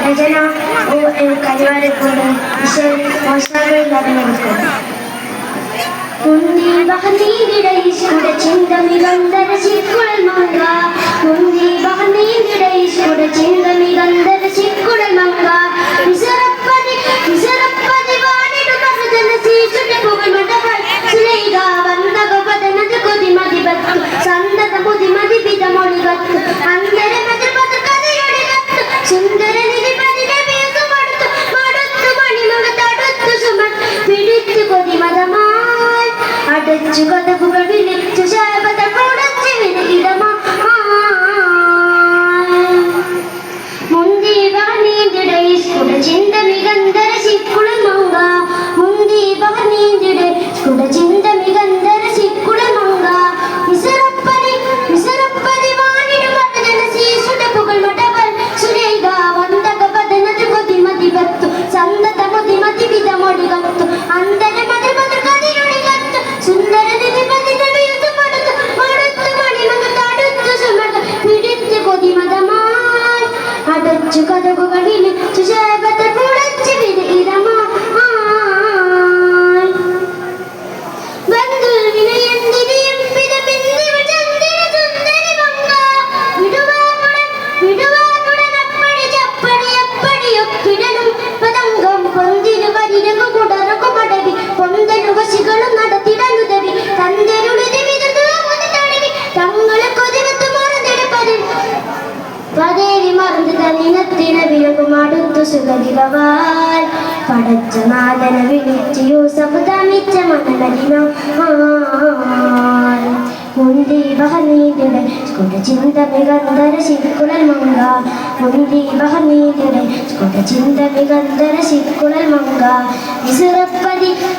രചന കരിവാരക്കൂട് മുന്തി ബഹനീരിടയിസ്കുട ചിന്തമികന്ധര ചിക്കുഴൽ മങ്ക മുന്തി ബഹനീരിടയിസ്കുട ചിന്തമികന്ധര ചിക്കുഴൽ മങ്ക വിസറപ്പതി വാണിടുമർ ജനസീസുട പുകൾമടവൾ സുലൈക വന്ദക പദനത് കൊതിമതി ബത്തു സന്തത മുതിമതി പിതമൊളികത്തു അന്തര മതിൽ പതു കഥയൊളികത്തു സുന്ദര നിധിപതിനെ വീസു മടുത്തു മടുത്തു മണിമക തടുത്തു സുമൻ പിടിത്തു കൊതിമതമായി അടച്ചു കഥകുകൾ വിളിച്ചു ശാപത കുടച്ചു വിനയിടമാ മുന്തി ബഹനീന്തിടയിസ്കുട ചിന്തമികന്ധര ചിക്കുഴൽ മങ്ക മുന്തി ബഹനീന്തിടയിസ്കുട ചിന്തമികന്ധര ചിക്കുഴൽ മങ്ക വിസറപ്പതി വാണിടുമർ ജനസീസുട പുകൾമടവൾ സുലൈക വന്ദക പദനത് കൊതിമതി ബത്തു സന്തത മുതിമതി പിതമൊളികത്തു അന്തര മതിൽ പതു കഥയൊളികത്തു സുന്ദര നിധിപതിനെ വീസു മടുത്തു മടുത്തു മണിമക തടുത്തു സുമക പിടിത്തു കൊതിമതമായി അടച്ചു കഥകുകൾ വിളിച്ചു ശാപത കുടച്ചു വിനയിടമാ അടുത്തു സുഗതികവാൽ പടച്ച നാദന വിളിച്ചു യൂസഫ് തമിച്ച മണലിനോ മുന്തി ബഹനീതിടെ സ്കുട ചിന്തമികന്ധര ചിക്കുഴൽ മങ്ക മുന്തി ബഹനീതിടെ സ്കുട ചിന്തമികന്ധര ചിക്കുഴൽ മങ്ക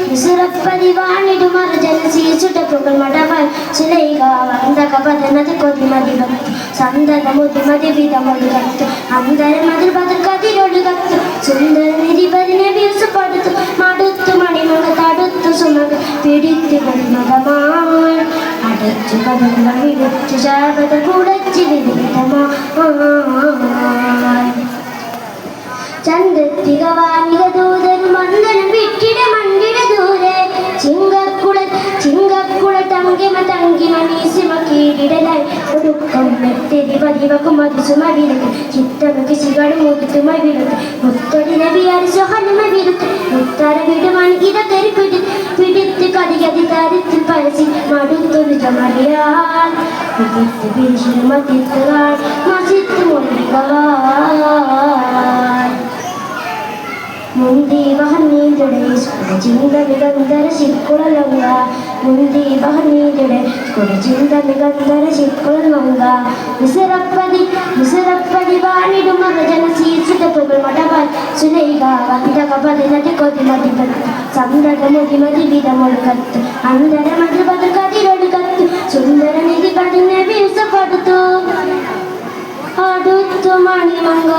വിസുറപ്പതി വാണിടുമർ ജനസീസുട പുകൾമടവൾ സുലൈക വന്ദക പദനത് കൊതിമതി ബത്തു സന്തത മുതിമതി പിതമൊളികത്തു അന്തര മതിൽ പതു കഥയൊളികത്തു സുന്ദര നിധിപതിനെ വീസു പടുത്തു മടുത്തു മണിമക തടുത്തു സുമക പിടിത്തു കൊതിമതമായി അടച്ചു കഥകുകൾ വിളിച്ചു ശാപത കുടച്ചു വിനയിടമാ ചന്ദത്തിക വാനിക ദൂതനും മന്ദനം വിട്ടിട മണ്ടിട ദൂരെ ചിങ്കക്കുള തങ്കിമ മീസിമ കീഴിടലായി ഒടുക്കം മെത്തിരി പതിവക്കും അതിസുമ വിരുത്ത് ചിത്തമക്ക് ശികളും മുത്തുമ വിരുത്ത് മുത്തടി നബിയാരി സുഹനുമ വിരുത്ത് മുത്താര വിടുമാണ് ഇടകരി പിടിത്ത് കടികതി താരത്തിൽ പരസി മടുത്തൊരു ചമറിയാൽ പിടിത്ത് പിരിശിന് മതിത്തുകാൾ മസിത്ത് മൊഴികളാൽ മുന്തി ബഹനീതിടയിസ്കുട ചിന്തമികന്ധര ചിക്കുഴൽ മങ്ക മുന്തി ബഹനീതിടയിസ്കുട ചിന്തമികന്ധര ചിക്കുഴൽ മങ്ക വിസറപ്പതി വാണിടുമർ ജനസീസുട പുകൾമടവൾ സുലൈക വന്ദക പദനത് കൊതിമതി ബത്തു സന്തത മുതിമതി പിതമൊളികത്തു അന്തര മതിൽ പതു കഥയൊളികത്തു സുന്ദര നിധിപതിനെ വീസു പടുത്തു അടുത്തു മണിമങ്ക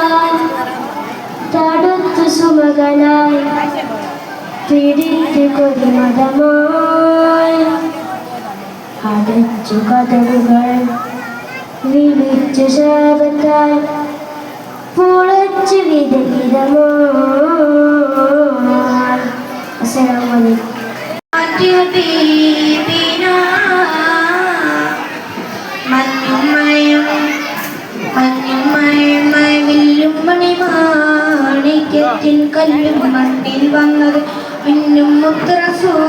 തടുത്തു സുമകനായി പിടിത്തു കൊതിമതമായി അടച്ചു കഥകുകൾ വിളിച്ചു ശാപത്താൽ പുളച്ചു വിദഗ്ധമായി. അസ്സലാമു അലൈക്കും. കല്ലും മണ്ണിൽ വന്നത് പിന്നും മുത്തറസൂലിനാൽ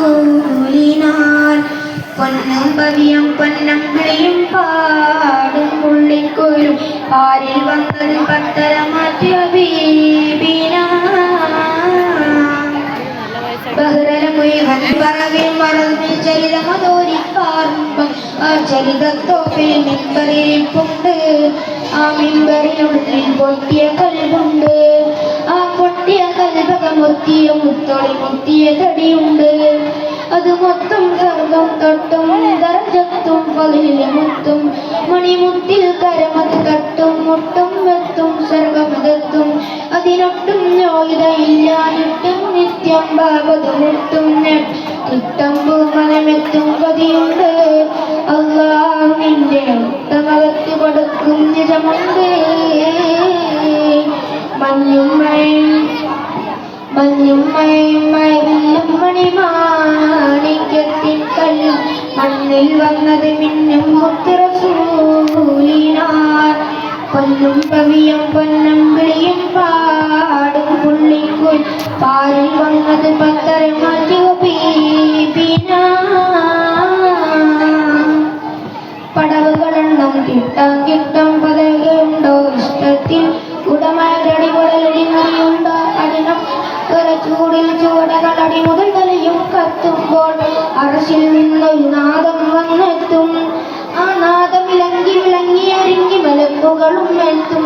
പൊന്നും പതിയും പൊന്നം കിളിയും പാടും ഉള്ളിക്കോരും പാരിൽ വന്നത് പത്തര മാറ്റിയ ബഹ്റല മുഴുവൻ പറവിൽ മറവിൽ ചരിതമതോരിപ്പാറുമ്പം ആ ചരിതത്തോപ്പിൽ മിമ്പറിരിപ്പുണ്ട്. ആ മിമ്പറിനുള്ളിൽ പൊട്ടിയ കൽവുണ്ട്. ആ പൊട്ടിയ കൽവകം മുത്തിയ മുത്തൊളി മുത്തിയ തടിയുണ്ട്. അത് മൊത്തം സ്വർഗം തൊട്ടും ദറജത്തും പകലിലെ മുത്തും മണിമുത്തിൽ കരമത് തട്ടും മുട്ടും വെത്തും സ്വർഗമതെത്തും. അതിനൊട്ടും യോഗ്യതയില്ലാനിട്ടും നിത്യം ബാബത് മുട്ടും കിട്ടമ്പു മനമെത്തും പതിയുണ്ട്. അല്ലാഹ് നിന്റെ ഉത്തമകത്ത് കൊടുക്കും നിജമുണ്ട്. മഞ്ഞും മഴയും മഴവില്ലും മണിമാണിക്യത്തിൻ കല്ലും മണ്ണിൽ വന്നത് മിന്നും മുത്ത് റസൂലിനാൽ പൊന്നും പവിയും പൊന്നമ്പിളിയും പാടും പുള്ളിക്കുൽ പാരിൽ വന്നത് പത്തര മാറ്റിയ പടവുകളെണ്ണം കിട്ടാം പതകയുണ്ടോ ഇഷ്ടത്തിൽ ഉടമയടിമുടലടിമുടിയുണ്ടോ അടിനം ചൂടിൽ ചൂടകൾ അടിമുതൽ കലയും കത്തുമ്പോൾ അറശിൽ നിന്നൊരു നാദം വന്നെത്തും ആ നാദം വിളങ്ങി അരിങ്ങി മലക്കുകളും എത്തും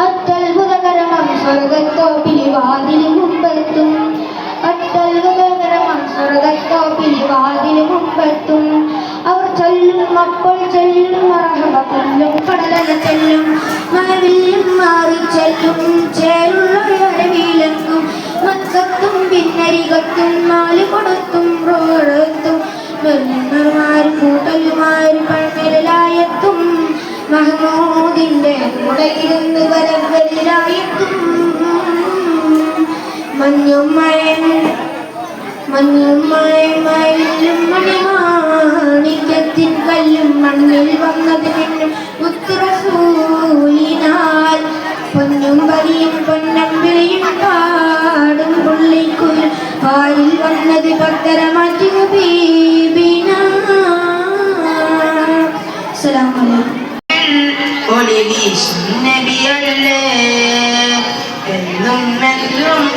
അത്യത്ഭുതകരമാം സ്വർഗത്തോപ്പിലി വാതിന് മുമ്പെത്തും അത്യത്ഭുതകരമാം സ്വർഗത്തോപ്പിലി വാതിന് മുമ്പെത്തും അവർ ചൊല്ലും അപ്പോൾ ചൊല്ലും മറഹബ കൊല്ലും കടലല ചെല്ലും മഴവില്ലും മാറി ചെല്ലും ചേരുള്ളവരവിലങ്ങും മക്കത്തും പിന്നരികത്തും നാല് കൊടുത്തും റോഡത്തും വെല്ലുമാരും കൂട്ടലുമാരും പഴമേലായെത്തും മഹമൂദിന്റെ കൂടെയിരുന്ന് വരവരിലായെത്തും മഞ്ഞും മഴയും മണിമാണിക്യത്തിൻ കല്ലും മണ്ണിൽ വന്നത് മിന്നും മുത്ത് റസൂലിനാൽ പൊന്നും വലിയും പൊന്നമ്പിളിയും പാടും പുള്ളിക്കുൽ പാരിൽ വന്നത് പത്തര മാറ്റി എന്നും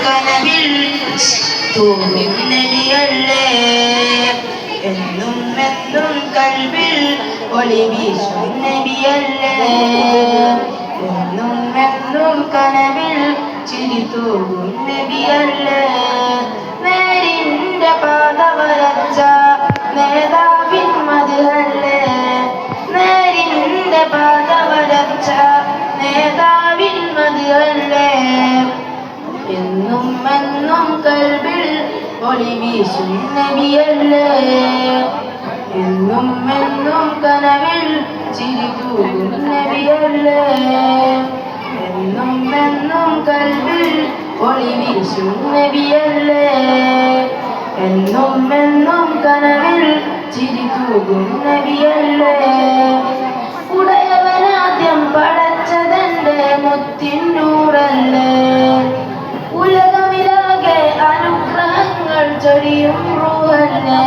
കനവിൽ തൂങ്ങും നബിയല്ലേ എന്നും കൽബിൽ ഒളി വീശും നബിയല്ലേ എന്നും കനവിൽ ചിരി തൂങ്ങും നബിയല്ലേ നേരിന്റെ പാത വരച്ച നേതാവിൻ മധുഹല്ലേ നേരിന്റെ പാത വരച്ച നേതാവിൻ മധുഹല്ലേ എന്നും കൽബിൽ ഒളി വീശും നബിയല്ലേ എന്നും കനവിൽ ചിരി തൂകും നബിയല്ലേ എന്നും കൽബിൽ ഒളി വീശും നബിയല്ലേ എന്നും കനവിൽ ചിരി തൂകും നബിയല്ലേ ഉടയവനാദ്യം പടച്ചതെന്റെ മുത്തിനൂറല്ലേ ഉലകമിലാകെ അനുഗ്രഹങ്ങൾ ചൊരിയും റൂഹല്ലേ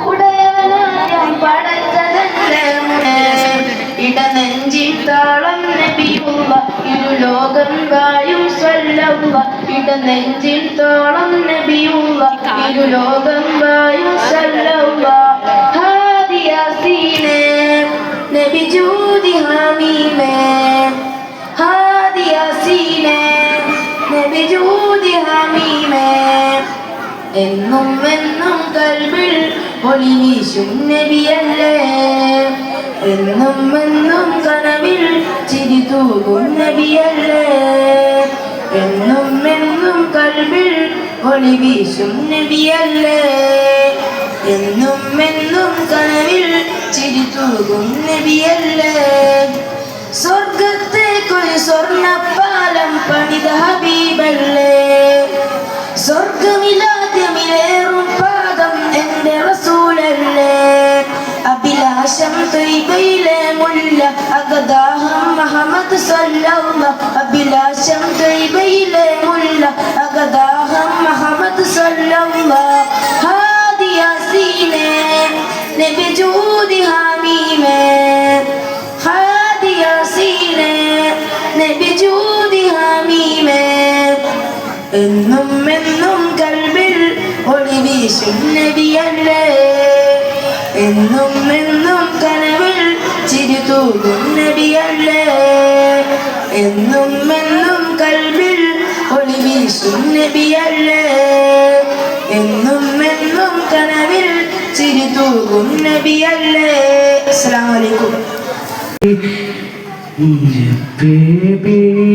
ഉടയവനാദ്യം പടച്ചതെന്റെ ഇടനെഞ്ചിൽ താളം നബിയുള്ള ഇരുലോകം വായും സ്വല്ലവ ഇടനെഞ്ചിൽ താളം നബിയുള്ള ഇരുലോകം വായും സ്വല്ലവ ഹാദിയാസീനെ നബി ജൂദി ഹമീമേ ഹാദിയാസീനെ നബി ജൂദി ഹമീമേ എന്നും കൽബിൽ ഒളി വീശും നബിയല്ലേ എന്നും കനവിൽ ചിരി തൂകും നബിയല്ലേ എന്നും കൽബിൽ ഒളി വീശും നബിയല്ലേ എന്നും കനവിൽ ചിരി തൂകും നബിയല്ലേ സ്വർഗത്തേക്കൊരു സ്വർണ്ണപ്പാലം പണിത ഹബീബല്ലേ സ്വർഗമിലാദ്യമിലേറും പാദം എന്റെ റസൂലല്ലേ അഭിലാഷം ത്വയ്ബയിലെ മുല്ല അഗദാഹം മുഹമ്മദ് സല്ലല്ലാഹു അഭിലാഷം ത്വയ്ബയിലെ മുല്ല അഗദാഹം മുഹമ്മദ് സല്ലല്ലാഹു ഹാദിയാസീനെ നബി ജൂദി ഹമീമേ ഹാദിയാസീനെ നബി ജൂദി ഹമീമേ എന്നും കൽബിൽ ഒളി വീശും നബിയല്ലേ എന്നും കനവിൽ ചിരി തൂകും നബിയല്ലേ എന്നും കൽബിൽ ഒളി വീശും നബിയല്ലേ എന്നും കനവിൽ ചിരി തൂകും നബിയല്ലേ. അസ്സലാമു അലൈക്കും. baby baby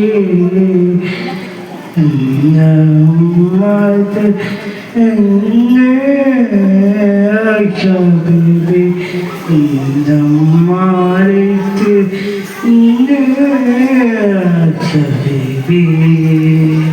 baby,